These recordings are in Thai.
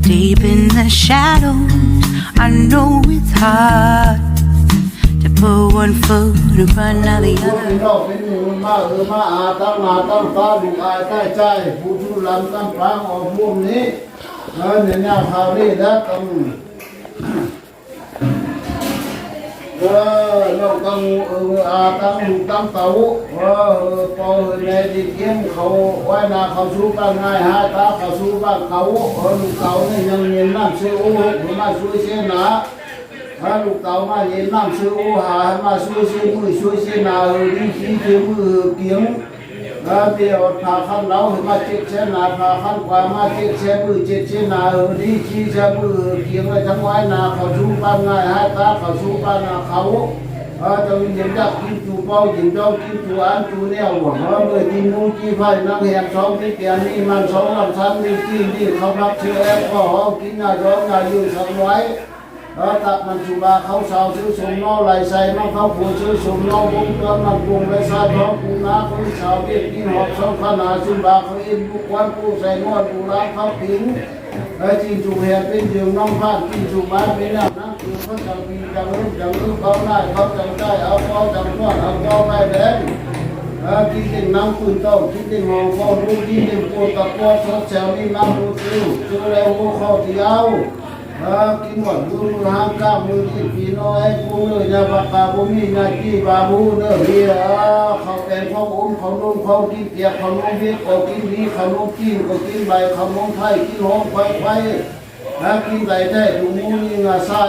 Deep in the shadows, I know it's hard to put one foot in front of the ผู้ที่ other. เราเป็นหนึ่งมามาอาตั้งหน้าตั้งตาดูอายใต้ใจผู้ทุลังตั้งปางออกร่วมนี้เนี่ยเนี่ยข่าวนี้แล้วต้องเราต้องอาตั้งลูกตั้งเต๋าพอในดิเกี้ยมเขาไว้นาเขาสู้บ้านง่ายหาตาเขาสู้บ้านเขาลูกเต๋าเนี่ยยังเย็นน้ำเชื่อโอ้มาช่วยเชื่อหนาลูกเต๋ามาเย็นน้ำเชื่อโอ้หามาช่วยเชื่อมือช่วยเชื่อหนาดีขี้เชื่อมือเกี้ยมเดี๋ยวพาขันเรามาเจ็ดเชื่อหนาพาขันกว่ามาเจ็ดเชื่อมือเจ็ดเชื่อหนาดีขี้เชื่อมือเกี้ยมไว้ทั้งไว้นาเขาสู้บ้านง่ายหาตาเขาสู้บ้านนาเขาจะมีเย็นจับกินจูเป้าหญิงเจ้ากินจูอันจูเนี่ยหวังเมื่อกินมูกี้ไฟนักเรียนสองที่เตียนนี่มันสองลำชั้นมีกินที่เขารับเชื้อแอลกอฮอล์กินยาย้อมยาอยู่สักไว้ตัดมันสุราเขาสาวซื้อสมนอไหลใส่มันเขาผูซื้อสมนอบุ้งเติมมันบุ้งไรซาท้องปูนาเขาสาวเด็กกินหอบสองขนาดสุบาเขาอินบุกวันปูใส่นวดปูล้างเขาผิงจีนจูเฮียเป็นยืมน้องพาดจีนจูบ้านเป็นน้ำน้ำคือเขาจังมีจังรู้เขาได้เขาจังได้เอาเขาจังนวดเอาเขาไปแดงกินเด็กน้ำคุณต้มกินเด็กหอมข้าวรู้กินเด็กปวดตะปวดสดแซวนี่น้ำรู้ซื้อซื้อแล้วหัวข้าวเดียวกินหมดมือห้างก้ามือที่ปีน้อยกูเนื้อยาปากกาบุมีนาจีบาบูเนื้อเฮียเขาเป็นเขาอุ้มเขานุ่มเขากินเปียกเขานุ่มเวียเขากินดีเขานุ่มกินเขากินใบเขานุ่มไทยกินหอมไฟกินใบแท้ดูมูนี่งาไส้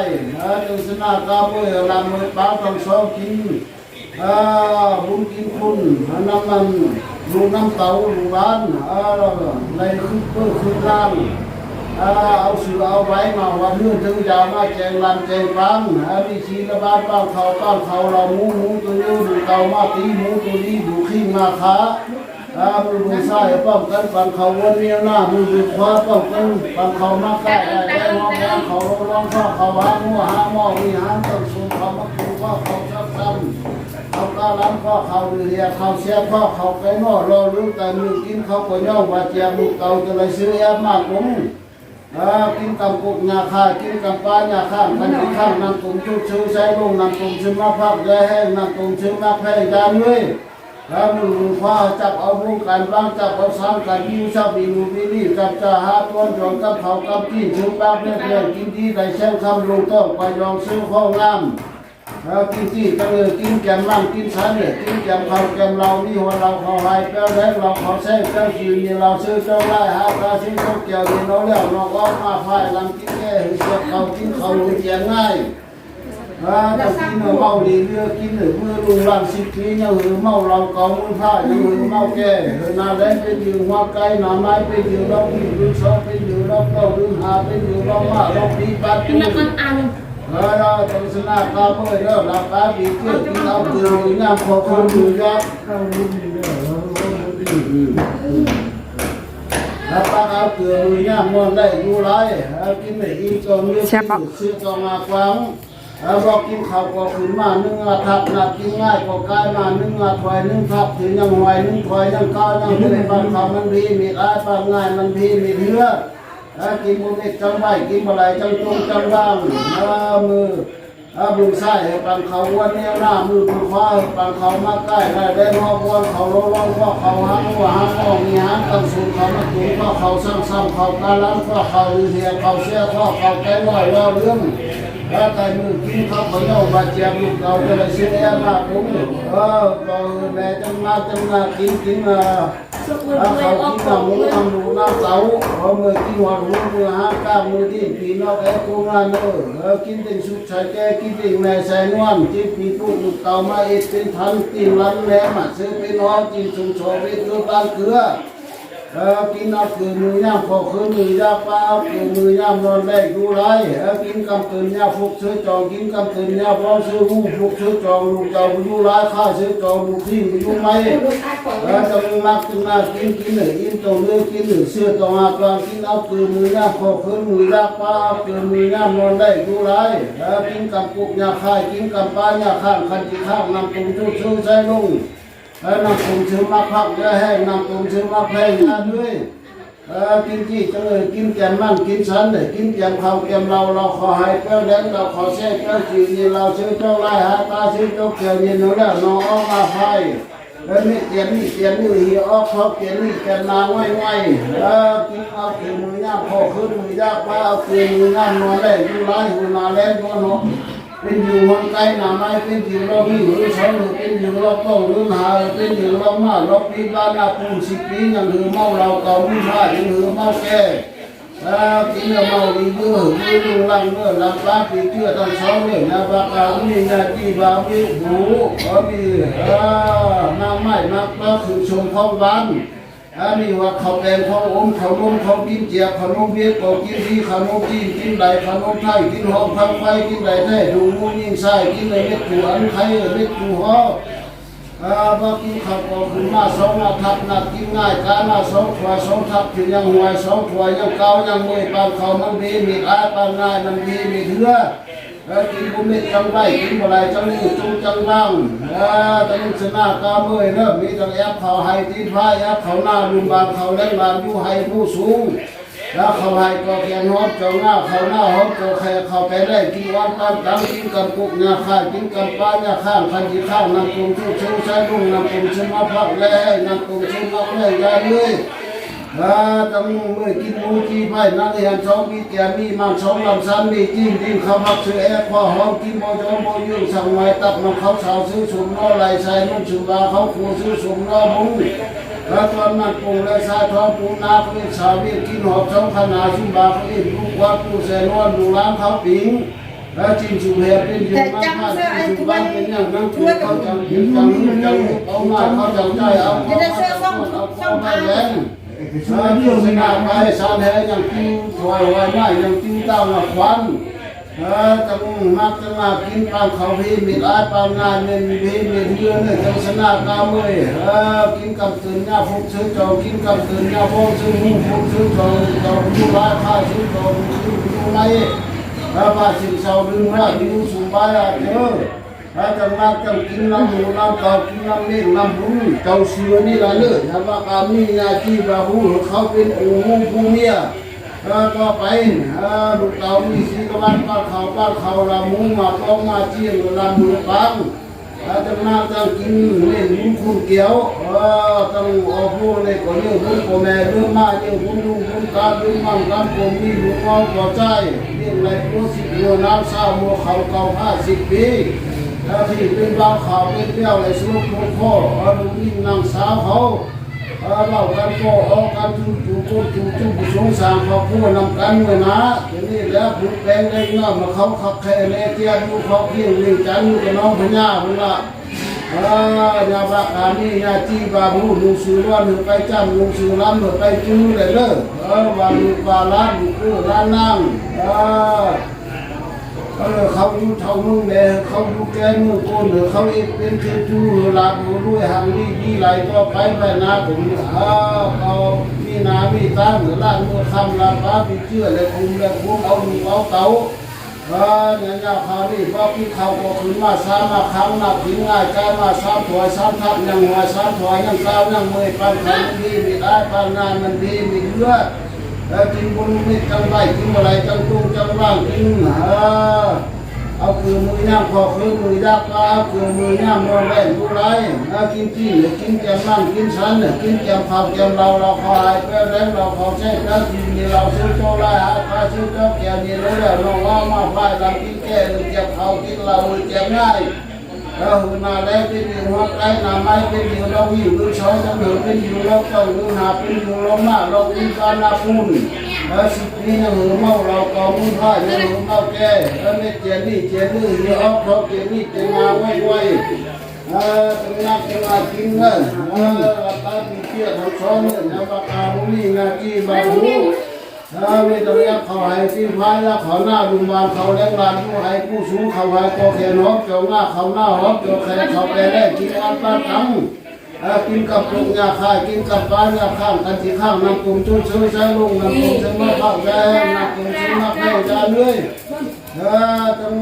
จนสนากาเมื่อลำมือป้าต้องสองกินบุญกินคุณน้ำมันดูน้ำเต้าดูบ้านในคือร่างเอาเสือเอาไว้มาวันเนื่องถึงยาวมาแจงลำแจงฟังมีชีละบ้านเขาเราหมูตัวนี้ดูเตามาตีหมูตัวนี้ดูขี้มาขามือซ้ายป้องกันฝั่งเขาวันนี้หน้ามือขวาป้องกันฝั่งเขามาใกล้ได้มองเขาลองข้อเขาหาหัวหาหม้อมีหางต้นสูงเขามาคูข้อเขาชักซ้ำเขากาล้ำข้อเขาเรียเขาเสียข้อเขาไปนอรอรู้แต่มือกินเขาก็ย่องว่าเจียมือเก่าจะเลยซื้อแอบมากผมกินกำกุกยาคากินกำปลายาข้ามพันธุ์ข้ามนำตุ่มชุดชื่อใช้ลงนำตุ่มชื่อมาพักยาแห้งนำตุ่มชื่อมาแพ้ยาเมื่อยมือคว้าจับเอาบุกกันบ้างจับเอาซ้ำกันยิ้วชอบมีมูบิลี่กับจ่าหาต้นจงกับเขากับกินชื่อป้าเพื่อนกินดีได้แช่งคำลงต้องไปยองซื้อข้องงามกินที่ก็เลยกินแกมล่างกินชั้นเนี่ยกินแกมเขาแกมเรานี่หัวเราเขาหายแป้วแดงเราเขาแซ่เจ้าจีนเราซื้อเจ้าไล่หาปลาซื้อเจ้าเกี่ยวเราแล้วเราก็มาไฟลำกินแก่เสียเขากินเขาลุยอย่างง่ายเรากินเมาดีเรือกินหรือมือลุงรังสิบปียังหรือเมาเราเกามือผ้ายังหรือเมาแก่นาแดงเป็นยืนหัวไก่หนาไม้เป็นยืนเรากินยืนซอเป็นยืนเราเก้ายืนหาเป็นยืนเรามาเราปีปัดตุนเราต้องสนาข้าวเมื่อเราหลับตาปีเกี่ยวกินเอาเกลือหน้าพอคนดูยักษ์แล้วป้าเอาเกลือมือย่ามอนได้ดูไรกินไม่อีกจนเลือดซื้อจองมากวังบอกกินข้าวก็ขึ้นมานึ่งทับนักกินง่ายก็กลายมานึ่งถอยนึ่งทับถึงยังหอยนึ่งถอยยังก้าวยังเลยบางข้าวมันดีมีร้ายบางง่ายมันดีมีเนื้อกินบุญเอ็ดจังใบกินอะไรจังตรงจังบ้างมือบุญใส่ปังเขาวันนี้หน้ามือมือคว้าปังเขามาใกล้ได้หอบวนเขาล้อข้อเขาหางหัวหางอมีหางตั้งสูงเขามาถูข้อเขาซ้ำเขาการล้างข้อเขาเหี่ยเขาเสียข้อเขาแก้ลอยล้อเรื่องใครมือกินเขาเขาโยบาดเจ็บลูกเราจะเลยเสียมากผมก็แม่จังมากินเขากินน้ำหมูน้ำหนูน้ำเต้ามือกินหัวหมูมือหางก้ามือที่ปีนอกแอ้กูงานกินเป็นสุดใช้แก่กินเป็นแม่ใส่นวลจิ้มปีตุกลูกเต่ามาเอ็ดเป็นทันกินลันแหลมซื้อเป็นน้อยกินสุ่มโฉบเป็นตัวบ้านเกลือกินเอาเกลือมือย่างพอคืนมือยาป้าเอาเกลือมือย่างนอนแรกดูไรกินกำเกลือยาฟุกซื้อจองกินกำเกลือยาพร้อมซื้อหูฟุกซื้อจองลูกเจ้าไปดูไรข้าซื้อจองลูกที่ไปดูไหมจะมึงรักจึงมากินหนึ่งอินตรงเลือกกินหนึ่งเสื้อตรงอากลางกินเอาเกลือมือย่างพอคืนมือยาป้าเอาเกลือมือย่างนอนแรกดูไรกินกำกุกยาค่ายกินกำป้ายาข้างคันจีข้างนำตุ่มชุดซื้อใส่ลงนำตุ่มซื้อมาพักยาแห้งนำตุ่มซื้อมาแพงยาด้วย กินจี้จังเลยกินแกมมั่งกินสันเลยกินแกมข้าวแกมเราขอให้เป้าแดงเราขอแช่เป้าจีนี่เราชื่อเจ้าไล่หาตาชื่อเจ้าเขียวยินนู่นแล้วน้องออกมาไฟนี่เตียนนี่เหี่ยวออกเขาเตียนนี่แกนนางไว้กินเอาเกลือมือย่างพอขึ้นมือย่างไปเอาเกลือมือย่างนอนแรงอยู่ไรหัวนาแรงก็นอนเป็นอยู่วันไกลหนาไม้เป็นอยู่เราหิวหรือสองหรือเป็นอยู่เราต้องหรือหาเป็นอยู่เรามาเราปีบ้านนาปู10 ปียังหือเมาเราเก่าไม่มายังหือเมาแก่กินเมาดีเยอะหือลุงลังเมื่อลังปลาปีเชื่อตั้งสองเนี่ยนะปลากามีนาจีบามีหูมีนางไม้นักปลาคือชมท้องวันนี่ว่าเขาแดงเขาอมเขานมเขากินเจียบขนมเบียร์ก็กินดีขนมจีนกินไหลขนมไทยกินหอมพังไฟกินไหลแท้ดูมูยิ่งใส่กินเลยเม็ดถั่วอันไข่เม็ดถั่วว่ากินข้าวก็ขึ้นมาสองมาทับนัดกินง่ายการมาสองถั่วสองทับถึงยังหวยสองถั่วยังเก่ายังมวยปานเขามันดีมีอาปานง่ายมันดีมีเถื่อกินบุเม็ดจังไรกินอะไรจังนี้จุงจังร่างแต่ยังชนะกาเมยเริ่มมีจังแอบเขาให้ตีพายแอบเขาหน้าลุมบางเขาเล่นบางอยู่ให้ผู้สูงแล้วเขาให้ก็แกงฮอดเจ้าหน้าเขาหน้าฮอดเจ้าใครเขาไปได้กินวันตามตังกินกับกุกยาข้ากินกับป้ายาข้างพันธุ์ข้างนำกลุ่มชุ่มชุ่มใช้ลุงนำกลุ่มชุ่มมาพักแล่นำกลุ่มชุ่มมาแล่ยาเลยตั้งมือกินมูกีไปนั่งเรียนช่องมีเตียมีมันช่องลำซ้ำมีจิ้มดิ้นข้าวผักซื้อแอบพอห้องกินโมจอโมยุ่งสั่งไม้ตับมันเขาสาวซื้อสุ่มน้อไหลใส่นุ่งชุบาเขาคูซื้อสุ่มน้อมุ้งแล้วตอนนั้นปูและสายทองปูนาเขาเรียกสาวีกินหอบช่องขนาชุบาเขาเรียกลูกวัดปูแสนวนดูร้านเขาปิงแล้วจิ้มชุบเห็ดเป็นอยู่บ้านข้าจิ้มชุบบ้านเป็นอย่างนั้นคือเขาจังเอามาเขาจังใจเอามาแรงสามีสนาไปสานแห่ยังกินถวายไว้ไม่ยังกินเต้าหนักควันจังมักจะมากินปางเขาพี่มีร้ายปางงานเงินพี่มีเงินเนี่ยจังสนากาเมยกินกับตื่นยาฟุกซื้อจองกินกับตื่นยาฟงซื้อหูฟุกซื้อจองจองยูร้ายข้าซื้อจองซื้อยูไรบ้าสิ่งเศร้าดึงว่าดิวสุบายเจอจังมากจังกินน้ำหมูน้ำเต่ากินน้ำเลี้ยงน้ำบุ้งเจ้าเสือนี่ละเลยถ้าว่าการมีหน้าที่บาหูเขาเป็นอู่ผู้เมียก็ไปลูกเต่ามีสีกวันป้าเขาละมุ้งมาต้องมาเจียงละมือปังจังมากจังกินเล่นบุ้งคุณเกี่ยวจังเอาผู้เล็กก็เลี้ยงบุ้งพ่อแม่เลี้ยงมาเลี้ยงบุ้งลุงบุ้งตาเลี้ยงมั่งกันผมมีลูกน้องก็ใจเลี้ยงในผู้สิบโยน้ำซาโมเขาเก่า50 ปีที่เป็นบางข่าวเป็นเปี้ยวในสมุทรโคลูกยิ่งนางสาวเขาเล่ากันก็ออกกันจู่ผู้สงสารเขาพูดนำกันเลยนะทีนี้แล้วผู้แปลงได้เงื่อนมาเขาขับแค่เลี้ยเตี้ยดูเขาเพียงเลี้ยงจันอยู่กับน้องพญาเวลายาบักานี่ยาจีบาบูลุงสุรวันไปจันลุงสุรันไปจูเลยเลยวันบาลานลูกร้านนั่งเขาอยู่เท่ามึงเนี่ยเขาอยู่แกงมึงโกนเขาเองเป็นเทจูลาบูด้วยหางดีไหลก็ไปนาผมเขามีนามีตาเหนือล้านมือคำลาป้าปีเชื่อเลยคุมเลยคุมเอาหนูเอาเต๋าเนี่ยยาเขาดิว่าพี่เขาก็ขึ้นมาสามมาครั้งนับถึงง่ายใจมาสามถอยสามทับยังหัวสามถอยยังเก้ายังเมยปันขันดีมีได้ปันงานมันดีมีเลือดกินบุญไม่จังไรกินอะไรจังตุ้งจังร่างกินเอาคือมือย่างพอคือมือย่างปลาเอาคือมือย่างนอนแรงดูไรกินจี้กินแกมนั่งกินสันกินแกมข้าวแกมเราขอให้เพื่อแรงเราขอใช้เพื่อกินมีเราซื้อโจ้ไรหาปลาซื้อเจ้าแกมีแล้วเราว่ามาไฟเรากินแก่เจ็บเขากินเราเจ็บง่ายหุ่นนาแรงเป็นอยู่หัวใจหน้าไม้เป็นอยู่เราอยู่ดูช้อยจะเหนือเป็นอยู่เราต้องดูหาเป็นอยู่เราหน้าเราเป็นการนาปุ่น10 ปียังหือเมาเราก็มุ่งผ้ายังหือเมาแก่ไม่เจียนี่เจียนี่เยอะออกเพราะเจียนี่เจียมาไว้จังนักจังมากินเงินตาปีเที่ยวทั้งสองเนี่ยนะปากกาบุรีงาจีบาหูมีตรงนี้เขาให้ที่พายแล้วเขาหน้าดุมบานเขาเลี้ยงลานผู้ให้ผู้สูงเขาให้ก็แขนหอบเจ้าหน้าเขาหน้าหอบเจ้าแขนเขาไปได้กินวันป้าตังกินกับลูกยาข้ากินกับปลายาข้างกันที่ข้างน้ำกุ้งชุ่มชื้นใช้ลุงน้ำกุ้งจะมาเข้าแกน้ำกุ้งจะมาเข้าจานเลยต้อง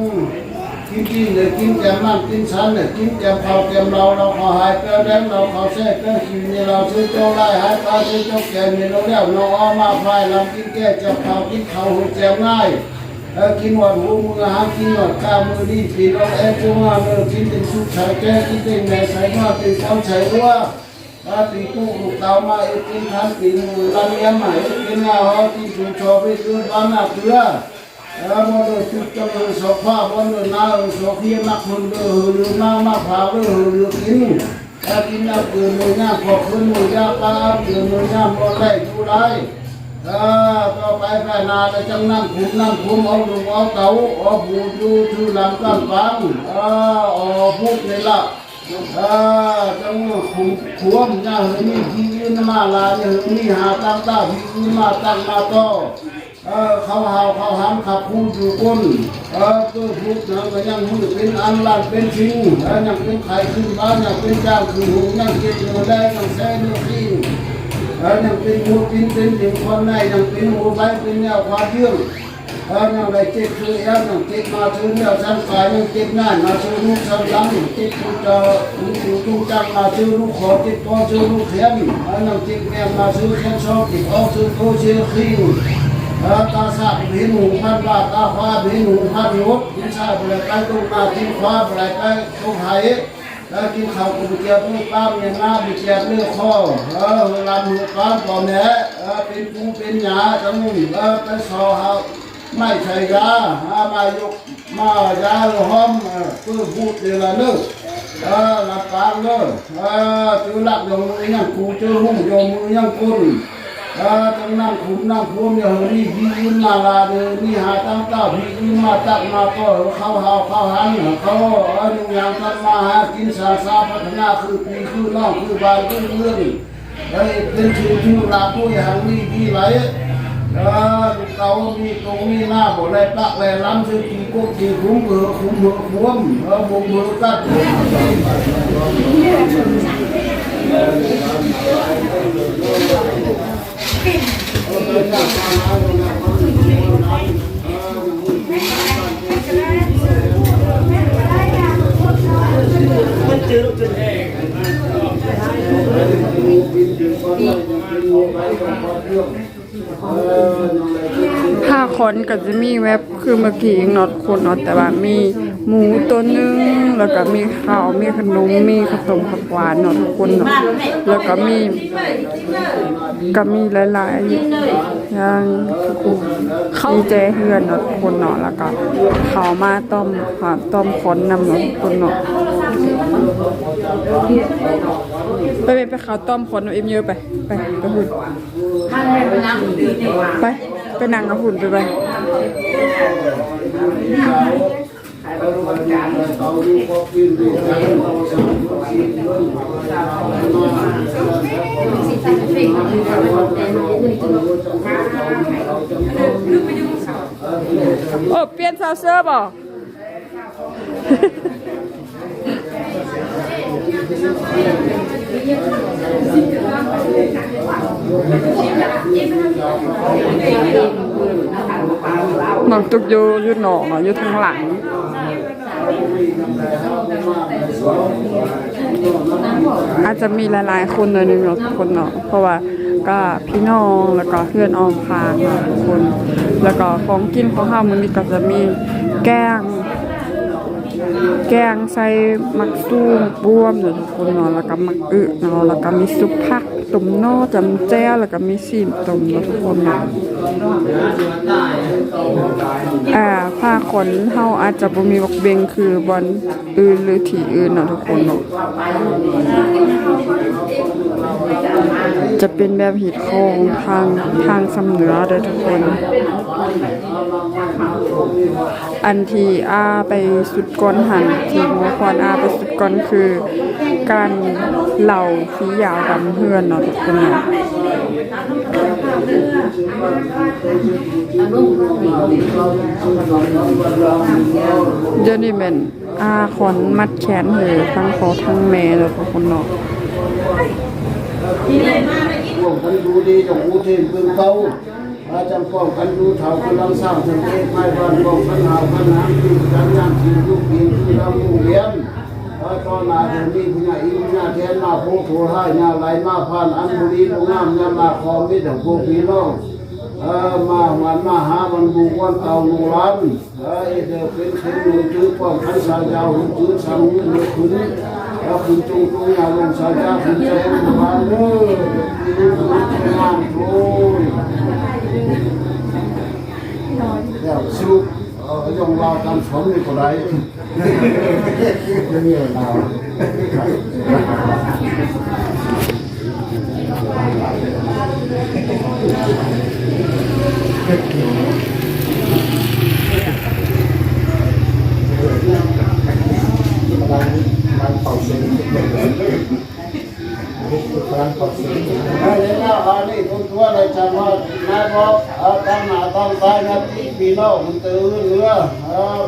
กินที่เลยกินแกมมันกินชั้นเลยกินแกมเขาแกมเราขอหายเกลือแดงเราขอแท้เกลือกินนี่เราซื้อโจ้ไล่หายตาซื้อโจ้แกมนี่เราเลี้ยวเราอ้อมาไฟเรากินแก่จะเขากินเขาหัวแจมง่ายกินหวานหูมือหางกินหวานข้ามือดีปีเราจูงาเมื่อกินเป็นสุขใช้แก่กินเป็นแม่ใส่มาเป็นเจ้าใช้รัวปีกู้ลูกเต่ามากินทันปีมือลำเลี้ยงใหม่กินงาหอที่ถูกชอบไปซื้อบ้านหน้าเกลือมอเตอร์จุดจมูกสภาพวันเดินหน้าสภีนักมันเดือดน้ำมาพาเดือดกินกินน้ำเกลือมือหน้าขอบคุณมือยาปลาเกลือมือหน้ามอแรกดูได้ต่อไปไปนาจะจังนั่งคุมเอาลูกเอาเต่าเอาบูดูชื่อลำกันฟังพูดนี่ละจังคุมขวมเนี่ยเฮ้ยมีที่ยืนมาลาเนี่ยเฮ้ยมีหาตั้งตาพี่ยืนมาตั้งมาต่อเขาหามขับพูดอยู่ก้นตัวพูดนะก็ยังมือเป็นอันลันเป็นชิงยังเป็นไข่ขึ้นบ้านยังเป็นจ้างขึ้นหูยังเก็บเงินได้ยังแซ่เนื้อขี้ยังเป็นหูกินเป็นถึงคนในยังเป็นหูใบเป็นแนวความเยื่อยังได้เจ็บคือยังเจ็บมาถึงแนวสังขารยังเจ็บหน้ามาถึงลูกสังลังเจ็บผู้จะลูกจังมาถึงลูกขอเจ็บพอถึงลูกเขียนยังเจ็บแม่มาถึงแค่ชอบติดออกถึงโคเชื่อขี้ตาสับเห็นหูพันว่าตาฟ้าเห็นหูพันรถกินชาบอะไรไปตรงมากินฟ้าอะไรไปตรงไหกินข้าวกุเกียบเลือดป้าเมียนาบิเกียบเลือดคอลำหูป้าก่อนแหน่เป็นปูเป็นหยาจังมุ่งไปสอหาไม่ใช่ยามายกมายาห้อมเพื่อพูดเดี๋ยวละเลิกหลับตาเลิกจือหลับลงมือยังกูจือหุ่งโยมือยังกุนจังนั่งขุมนั่งพวมอย่างนี้พี่ยืนมาลาเดินนี่หาตั้งเต้าพี่ยืนมาตักมาก็เข้าหันเขาดูอย่างกันมาหากินสาพัฒนาคือปีคือน้องคือบานคือเรื่องเป็นชื่อลาผู้อย่างนี้ดีไหลเรามีตรงนี้หน้าบ่ได้ปักแลล้ำซึ่งกินกุ๊กกินคุ้มเบือคุ้มเบือพวมบ่เบือกัดมันจืดจนแห้งถ้าคนก็จะมีเว็บคือเมื่อกี้ยังนอดคนนอดแต่ว่ามีหมูตัวนึงแล้วก็มีข้าวมีขนมมีขนมผักหวานนอดคนนอดแล้วก็มีหลายๆอย่างเข้าใจเฮือนนอดคนนอดแล้วก็ข้าวมาต้มคนนำนอดคนนอดไปข้าวต้มคนเอ็มเยอะไปหุ่นไปนั่งกับหุ่นไปโอ้เปลี่ยนซาวเซอร์บ่น้องตุกอยู่หนองอยู่ทางหลังอาจจะมีหลายๆคนหน่อยนึงเนาะคนเนาะเพราะว่าก็พี่น้องแล้วก็เพื่อนออมพางคนแล้วก็ของกินของข้าวมื้อนี้ก็จะมีแกงใส่มักซูมบวมเนาะทุกคนเนาะแล้วก็มักอึเนาะแล้วก็มีซุปผักต้มนอจำแจ้วแล้วก็มีซีนต้มเนาะทุกคนเนาะผ้าขนเฮาอาจจะบ่มีบักเบงคือบอนอื่นหรือที่อื่นเนาะทุกคนเนาะจะเป็นแบบหิดโคงทางสำเหนือเด้อทุกคนอันที่ไปสุดก้นหันที่หัวควันไปสุดก้นคือการเหล่าฝียาวดำเฮือนเนาะทุกคนเนาะเดี๋ยวนี้เป็นขอนมัดแขนเหอทั้งพ่อทั้งแม่แล้วทุกคนเนาะพวกคนดูดีจงอูเทนปืนเตา อาจารย์ป้องกันดูเท่ากำลังสร้างสเตไม้บ้านป้องกันหาวกันน้ำที่การงานที่ลูกกินที่เรามุ่งเลี้ยงตอนนาเดี๋ยวนี้คุณยายอินยาแทนมาโพโถให้ยาไหลมาผ่านอันบุรีตรงน้ำยามาคอมิตรพวกพี่น้องมาวันมาหาวันบุกวันเต่าลูร้านเดี๋ยวเป็นมือจื้อป้องกันสายยาวจื้อสังมือขุนแล้วคุณจงยาวลงสายยาวคุณใจคุณมาเด้อที่งานโถเดี๋ยวสู้ยองเราทำสมนี่ก็ได้ไม่มีเรามันเป่าเสียงการเป่าเสียงแล้วอันนี้คุณตัวอะไรจะมาบอกตั้งหน้าตั้งตานะพี่น้องมันตื่นเรือ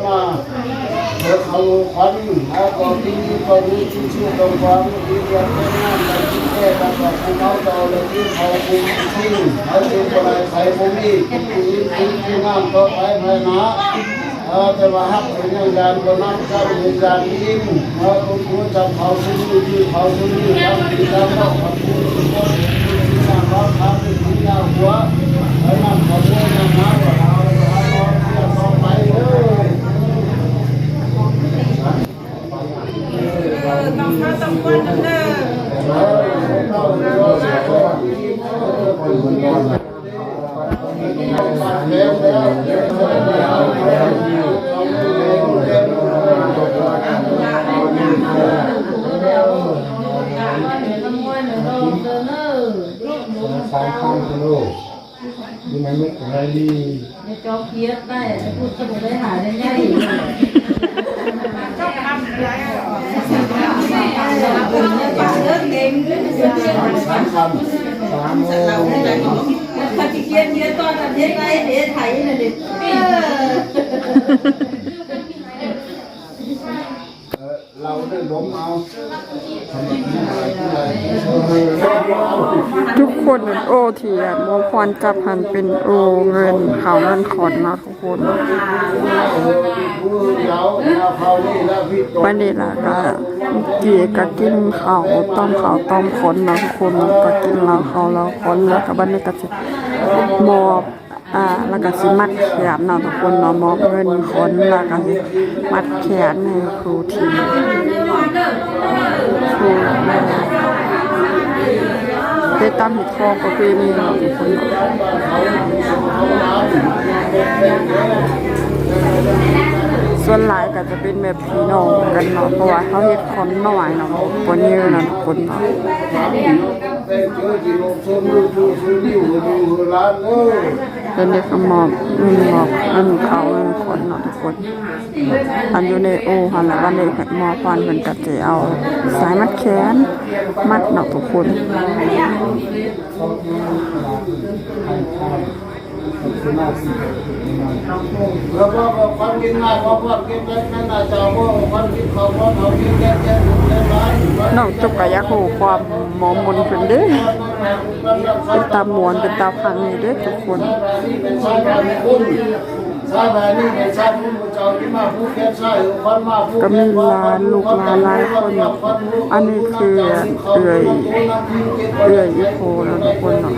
มาเดี๋ยวเขาพันก่อนที่ก็รู้ชื่อตรงความที่เรียนไม่นานแต่ที่แค่การบอกคุณเขาต่อเลยที่เขาคุณที่เขาเป็นอะไรใครผมนี่ที่งานต่อไปภายนาแต่ว่าฮักเป็นอย่างยานก็นั่งเจ้าเป็นยานยิ่งคุณครูจับเขาซื้อที่เขาซื้อที่ทำที่ทำแล้วขอบคุณทุกคนที่มาร้องทำเป็นที่ยาวหัวแล้วนั่งขอบคุณนะนะว่าเอาเที่ยวต่อไปเลยต้องเข้าต้องกวนนั่นเด้สามข้างทะลุยังไงไม่อะไรดีจอเพี้ยได้พูดสมุนไพรหาได้ง่ายชอบทำอะไรสามคำถ้าจะเกียนเยอะตอนนั้นยังไงเดี๋ยวไถน่ะดิเราได้ล้มเอาทุกคนโอเทียนโมพรจับหันเป็นโอเงินเขาเงินขอนมาทุกคนวันนี้ล่ะก็เกี่ยก็กินข้าวต้มคนนะทุกคนก็กินเราเขาเราคนแล้วก็บันนี้ก็จะมอบแล้วก็สิมัดแขนเนาะทุกคนเนาะมอบเงินคนแล้วก็สิมัดแขนให้ครูทีครูได้ตามหิดทองประเพณีเนาะทุกคนเนาะส่วนหลายก็จะเป็นแบบพี่น้องกันเนาะเพราะว่าเขาเฮ็ดคอนน้อยเนาะบ่เยอะเนาะทุกคนเนาะเป็นเด็กหมอบอันเขาเงินคนเนาะทุกคนอันอยู่ในโอหันละวันเด็กหมอบฟันเพิ่นก็จะเอาสายมัดแขนมัดเนาะทุกคนแล้วก็ความกินง่ายความกินได้นั่นน่ะจะว่าความกินเขากินแก่น้องจุกก็อยากรู้ความหมอมนเพิ่นเด้เป็นตามวนเป็นตาพังนี่เด้ทุกคนเป็นชายแบบคุณชายแบบนี้เป็นชายคุณเจ้าที่มาผู้แก่ชายคนมาผู้ก็มีหลานลูกหลานหลายคนอันนี้คือเอื่อยอีโคแล้วทุกคนเนาะ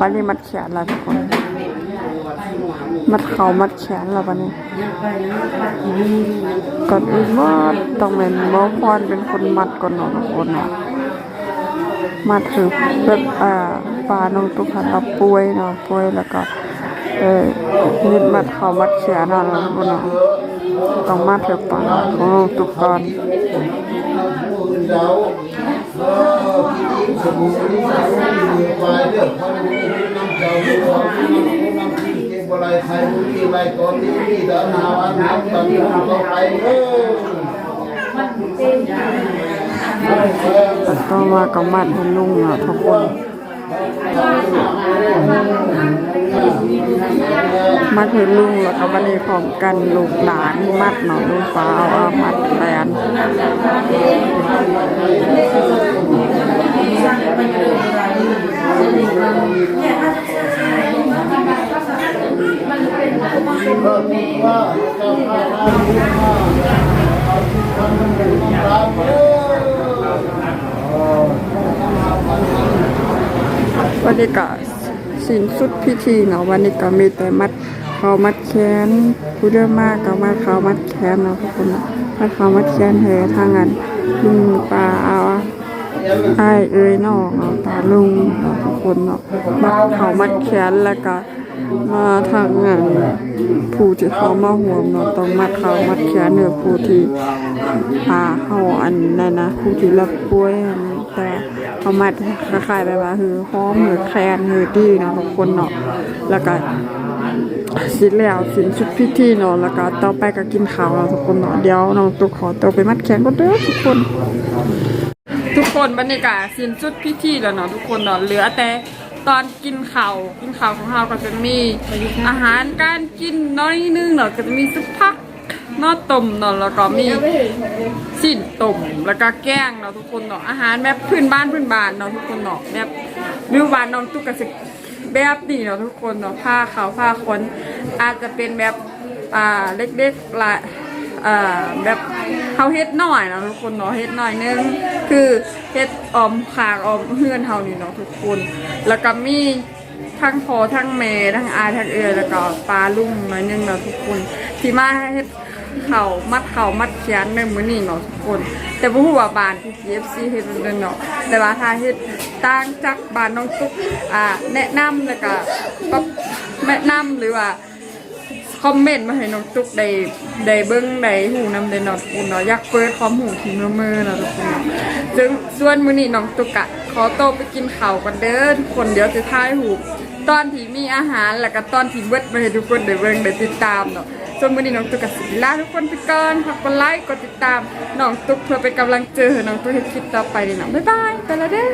วันนี้มัดแขนแล้วทุกคนมัดเขามัดแขนแล้ววันนี้ก่อนอื่นว่าต้องเป็นหมอพรเป็นคนมัดก่อนเนาะทุกคนเนาะมัดคือแบบปลาน้องตุ๊กตาป่วยเนาะป่วยแล้วก็นิดมัดเขามัดแขนเนาะทุกคนเนาะต้องมัดเถอะปลาของน้องตุ๊กตาสมุนไพรมีไฟเรื่องความรู้น้ำเจ้าความรู้น้ำที่เก็บอะไรใครรู้ที่ไรตอนนี้ที่เดินหาวันน้ำตอนนี้ก็ไปต่อมาก็มัดให้ลุงเนาะทุกคน มัดให้ลุงแล้วก็วันนี้พร้อมกันลูกหลานมัดเนาะลุงฟ้าเอามัดแฟนวันนี้ก็สิ้นสุดพิธีเนาะวันนี้ก็มีแต่มัดเขามัดแขนผู้เดิมมากก็มัดเขามัดแขนเนาะทุกคนมัดเขามัดแขนแห่ทางนั้นลุงป้าเอาไอ้เอ้ยน้องเนาะตาลุงเนาะทุกคนเนาะมัดเขามัดแขนแล้วก็มาทางงานผู้ที่เขามาห่วงเนาะต้องมัดเขามัดแขนเนื้อผู้ที่พาเขาอันนั้นนะผู้ที่รับป่วยแต่เขามัดคล้ายๆแบบว่าคือห้อมหรือแคนหรือดีเนาะทุกคนเนาะแล้วก็สิ้นแล้วสิ้นชุดพิธีเนาะแล้วก็ต่อไปก็กินข้าวเนาะทุกคนเนาะเดี๋ยวน้องตุ๊กขอตัวไปมัดแขนก็เด้อทุกคนบรรยากาศสิ้นสุดพิธีแล้วเนาะทุกคนเนาะเหลือแต่ตอนกินข้าวของเราก็จะมีอาหารการกินน้อยนึงเนาะก็จะมีซุปผักนอต้มเนาะแล้วก็มีสิ้นต้มแล้วก็แกงเนาะทุกคนเนาะอาหารแบบพื้นบ้านเนาะทุกคนเนาะแบบวิวบ้านน้องตุ๊กกะสิแบบนี้เนาะทุกคนเนาะผ้าขาวผ้าขนอาจจะเป็นแบบเล็กๆละแบบเขาเฮ็ดหน่อยเนาะทุกคนเนาะเฮ็ดหน่อยนึงคือเฮ็ดออมขางออมเฮือนเฮานี่เนาะทุกคนแล้วก็มีทั้งพ่อทั้งแม่ทั้งอาทั้งเอ๋ยแล้วก็ปลาลุงหน่อยนึงเนาะทุกคนที่มาเฮ็ดเข่ามัดแขนในมื้อนี้เนาะทุกคนแต่บ่ฮู้ว่าบ้านที่ KFC เฮ็ดเป็นเนาะแต่ว่าถ้าเฮ็ดต่างจากบ้านน้องตุ๊กแนะนำแล้วก็แนะนำหรือว่าคอมเมนต์มาให้น้องตุ๊กได้เบิ่งได้หูนำได้เนาะทุกคนเนาะอยากเปิดความหูที่มือเนาะทุกคนเนาะซึ่งส่วนมื้อนี้น้องตุ๊กขอโตวไปกินข้าวกันเด้อทุกคนเดี๋ยวจะถ่ายรูปตอนที่มีอาหารแล้วก็ตอนที่เบิดมาให้ทุกคนได้เบิ่งได้ติดตามเนาะส่วนมื้อนี้น้องตุ๊กสิลาทุกคนไปก่อนฝากกดไลค์กดติดตามน้องตุ๊กเพื่อเป็นกำลังใจให้น้องตุ๊กเฮ็ดคลิปต่อไปนี่เนาะบ๊ายบายไปแล้วเด้อ